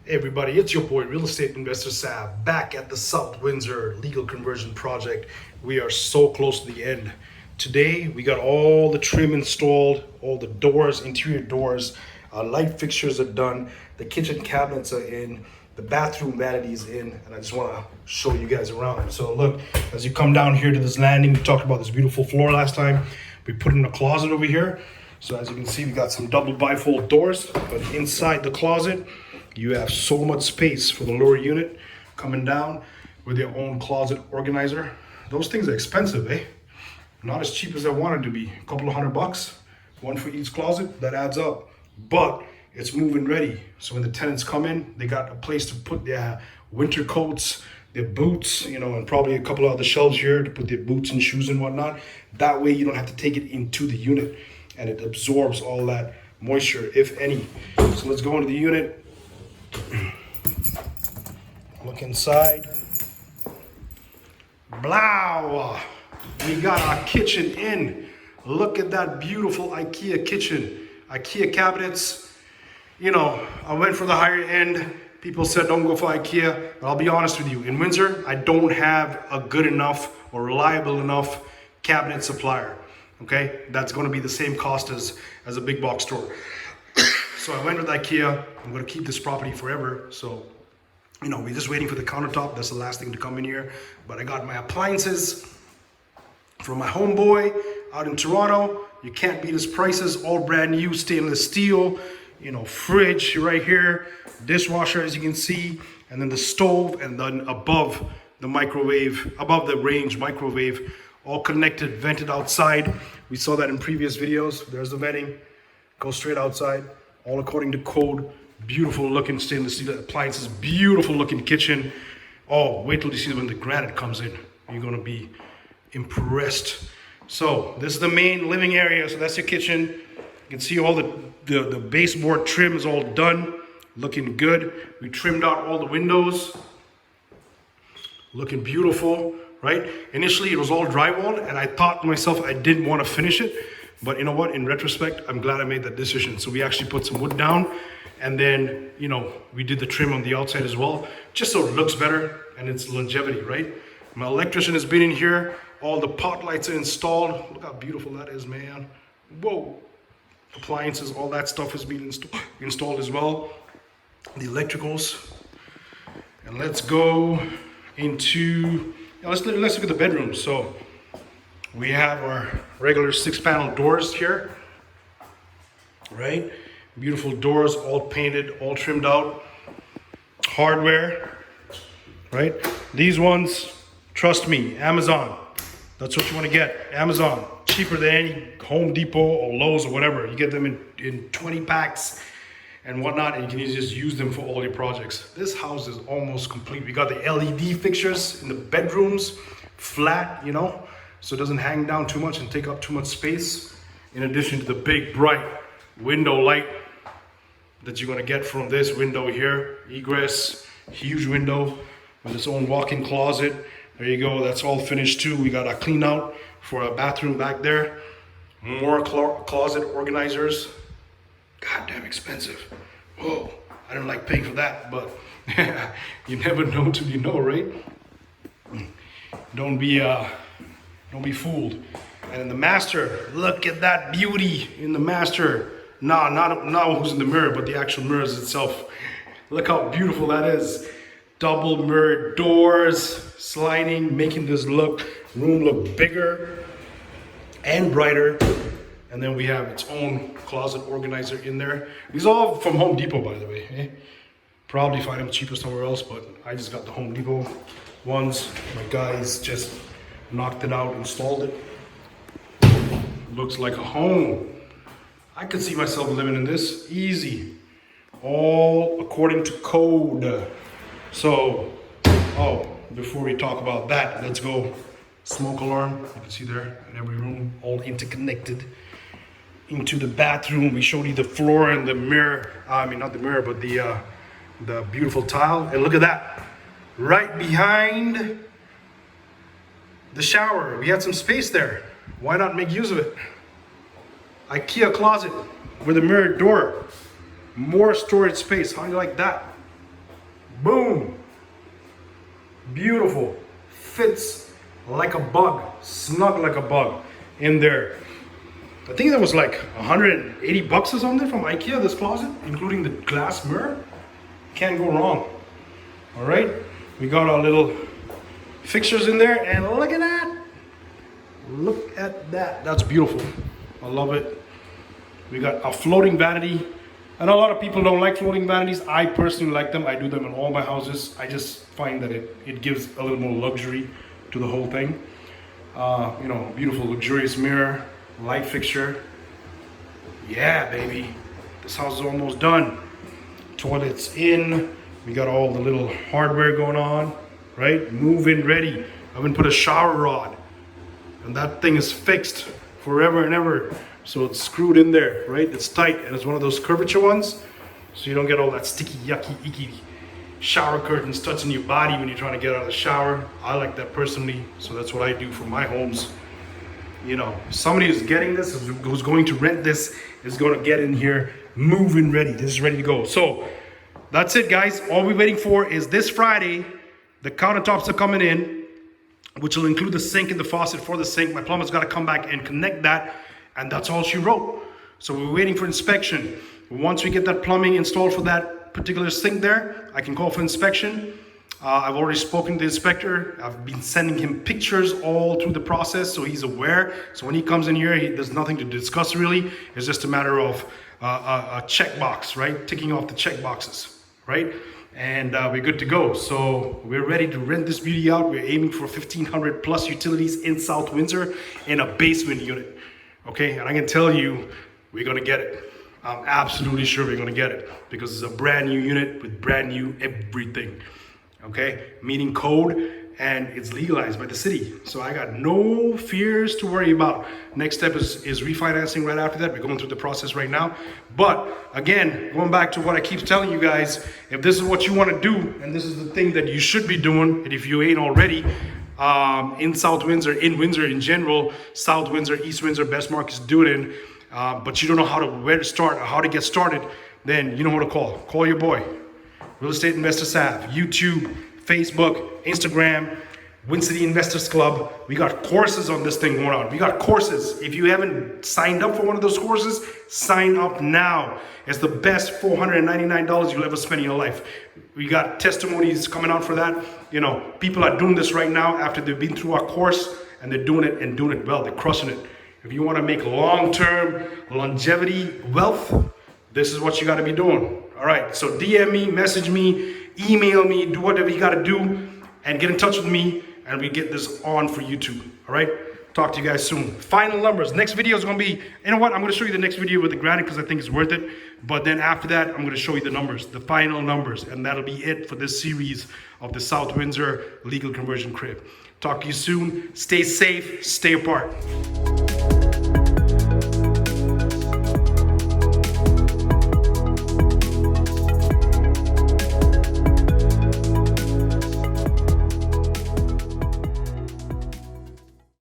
Hey everybody, it's your boy Real Estate Investor Sab back at the South Windsor Legal Conversion Project. We are so close to the end. Today we got all the trim installed, all the doors, interior doors, light fixtures are done, the kitchen cabinets are in, the bathroom vanity is in, and I just want to show you guys around. So look, as you come down here to this landing, we talked about this beautiful floor last time. We put in a closet over here. So as you can see, we got some double bifold doors, but inside the closet, you have so much space for the lower unit coming down with your own closet organizer. Those things are expensive, eh? Not as cheap as I wanted to be. A couple of $100, one for each closet, that adds up. But it's move-in ready. So when the tenants come in, they got a place to put their winter coats, their boots, you know, and probably a couple of other shelves here to put their boots and shoes and whatnot. That way you don't have to take it into the unit and it absorbs all that moisture, if any. So let's go into the unit. Look inside. Blow! We got our kitchen in. Look at that beautiful IKEA kitchen. IKEA cabinets. You know, I went for the higher end. People said don't go for IKEA. But I'll be honest with you. In Windsor, I don't have a good enough or reliable enough cabinet supplier. Okay? That's going to be the same cost as a big box store. So I went with IKEA. I'm going to keep this property forever. So, you know, we're just waiting for the countertop. That's the last thing to come in here. But I got my appliances from my homeboy out in Toronto. You can't beat his prices. All brand new stainless steel. You know, fridge right here. Dishwasher, as you can see. And then the stove. And then above the microwave, above the range microwave. All connected, vented outside. We saw that in previous videos. There's the venting. Go straight outside. All according to code. Beautiful looking stainless steel appliances. Beautiful looking kitchen. Oh, wait till you see when the granite comes in. You're gonna be impressed. So this is the main living area. So that's your kitchen. You can see all the baseboard trim is all done. Looking good. We trimmed out all the windows. Looking beautiful, right? Initially it was all drywalled and I thought to myself I didn't want to finish it. But you know what, in retrospect, I'm glad I made that decision. So we actually put some wood down and then, you know, we did the trim on the outside as well, just so it looks better and it's longevity, right? My electrician has been in here. All the pot lights are installed. Look how beautiful that is, man. Whoa. Appliances, all that stuff has been installed as well. The electricals. And let's go into, let's look at the bedroom. So we have our regular 6-panel doors here, right? Beautiful doors, all painted, all trimmed out. Hardware, right? These ones, trust me, Amazon. That's what you want to get, Amazon. Cheaper than any Home Depot or Lowe's or whatever. You get them in 20 packs and whatnot, and you can just use them for all your projects. This house is almost complete. We got the LED fixtures in the bedrooms, flat, you know, so it doesn't hang down too much and take up too much space. In addition to the big bright window light that you're gonna get from this window here. Egress, huge window with its own walk-in closet. There you go, that's all finished too. We got a clean out for a bathroom back there. More closet organizers. Goddamn expensive. Whoa, I don't like paying for that, but you never know till you know, right? Don't be fooled. And in the master, look at that beauty in the master. Not who's in the mirror, but the actual mirrors itself. Look how beautiful that is. Double mirror doors, sliding, making this room look bigger and brighter. And then we have its own closet organizer in there. These are all from Home Depot, by the way. Eh? Probably find them cheaper somewhere else, but I just got the Home Depot ones. My guys just knocked it out, installed it. Looks like a home. I could see myself living in this easy. All according to code. So, before we talk about that, let's go. Smoke alarm, you can see there in every room, all interconnected. Into the bathroom, we showed you the floor and the mirror. I mean, not the mirror, but the beautiful tile. And look at that, right behind the shower. We had some space there. Why not make use of it? IKEA closet with a mirrored door. More storage space. How do you like that? Boom. Beautiful. Fits like a bug, snug like a bug in there. I think that was like 180 bucks or something from IKEA, this closet, including the glass mirror. Can't go wrong. All right, we got our little fixtures in there, and look at that. Look at that. That's beautiful. I love it. We got a floating vanity. I know a lot of people don't like floating vanities. I personally like them. I do them in all my houses. I just find that it gives a little more luxury to the whole thing. You know, beautiful luxurious mirror, light fixture. Yeah, baby. This house is almost done. Toilets in. We got all the little hardware going on, right? Move-in ready. I haven't put a shower rod. And that thing is fixed forever and ever. So it's screwed in there, right? It's tight, and it's one of those curvature ones. So you don't get all that sticky, yucky, icky shower curtains touching your body when you're trying to get out of the shower. I like that personally, so that's what I do for my homes. You know, somebody who's getting this, who's going to rent this, is going to get in here move-in ready. This is ready to go. So that's it, guys. All we're waiting for is this Friday. The countertops are coming in, which will include the sink and the faucet for the sink. My plumber's got to come back and connect that, and that's all she wrote. So we're waiting for inspection. Once we get that plumbing installed for that particular sink there, I can call for inspection. I've already spoken to the inspector. I've been sending him pictures all through the process, so he's aware. So when he comes in here, there's nothing to discuss really. It's just a matter of a checkbox, right? Ticking off the check boxes, right? And we're good to go. So we're ready to rent this beauty out. We're aiming for 1,500 plus utilities in South Windsor in a basement unit. Okay, and I can tell you, we're gonna get it. I'm absolutely sure we're gonna get it because it's a brand new unit with brand new everything. Okay, meeting code, and it's legalized by the city. So I got no fears to worry about. Next step is refinancing right after that. We're going through the process right now. But again, going back to what I keep telling you guys, if this is what you want to do, and this is the thing that you should be doing, and if you ain't already, in South Windsor, in Windsor in general, South Windsor, East Windsor, best markets do it in, but you don't know where to start or how to get started, then you know who to call. Call your boy. Real Estate Investors have YouTube, Facebook, Instagram, Wind City Investors Club. We got courses on this thing going on. We got courses. If you haven't signed up for one of those courses, sign up now. It's the best $499 you'll ever spend in your life. We got testimonies coming out for that. You know, people are doing this right now after they've been through our course, and they're doing it and doing it well. They're crushing it. If you want to make long-term longevity wealth, this is what you got to be doing. All right, so DM me, message me, email me, do whatever you got to do, and get in touch with me, and we get this on for YouTube. All right, talk to you guys soon. Final numbers. Next video is going to be, you know what, I'm going to show you the next video with the granite because I think it's worth it. But then after that, I'm going to show you the numbers, the final numbers, and that'll be it for this series of the South Windsor Legal Conversion Crib. Talk to you soon. Stay safe, stay apart.